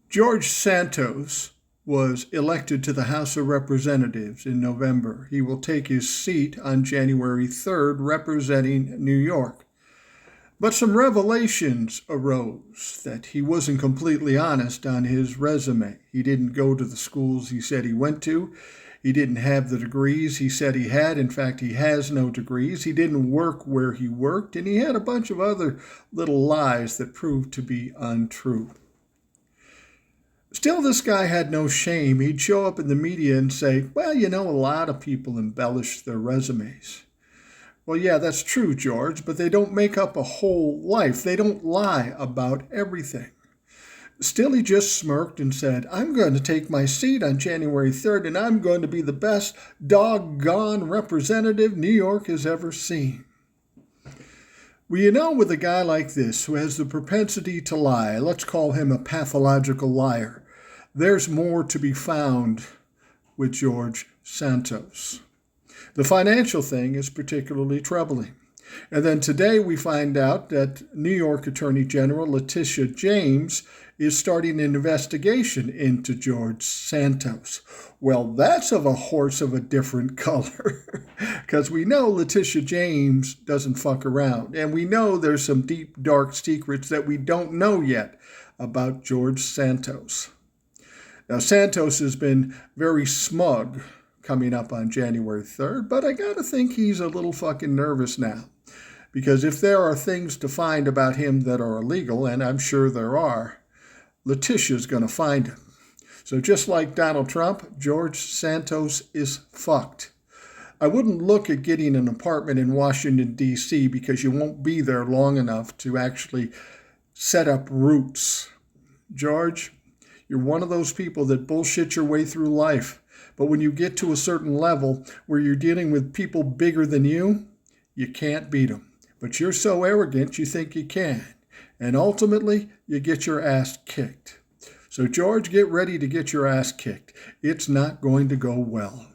George Santos was elected to the House of Representatives in November. He will take his seat on January 3rd, representing New York. But some revelations arose that he wasn't completely honest on his resume. He didn't go to the schools he said he went to. He didn't have the degrees he said he had. In fact, he has no degrees. He didn't work where he worked, and he had a bunch of other little lies that proved to be untrue. Still, this guy had no shame. He'd show up in the media and say, well, a lot of people embellish their resumes. Well, yeah, that's true, George, but they don't make up a whole life. They don't lie about everything. Still, he just smirked and said, I'm going to take my seat on January 3rd, and I'm going to be the best doggone representative New York has ever seen. Well, with a guy like this who has the propensity to lie, let's call him a pathological liar, there's more to be found with George Santos. The financial thing is particularly troubling. And then today we find out that New York Attorney General Letitia James is starting an investigation into George Santos. Well, that's of a horse of a different color, because we know Letitia James doesn't fuck around. And we know there's some deep, dark secrets that we don't know yet about George Santos. Now, Santos has been very smug coming up on January 3rd, but I gotta think he's a little fucking nervous now. Because if there are things to find about him that are illegal, and I'm sure there are, Letitia's going to find him. So just like Donald Trump, George Santos is fucked. I wouldn't look at getting an apartment in Washington, D.C. because you won't be there long enough to actually set up roots. George, you're one of those people that bullshit your way through life. But when you get to a certain level where you're dealing with people bigger than you can't beat them. But you're so arrogant you think you can. And ultimately, you get your ass kicked. So, George, get ready to get your ass kicked. It's not going to go well.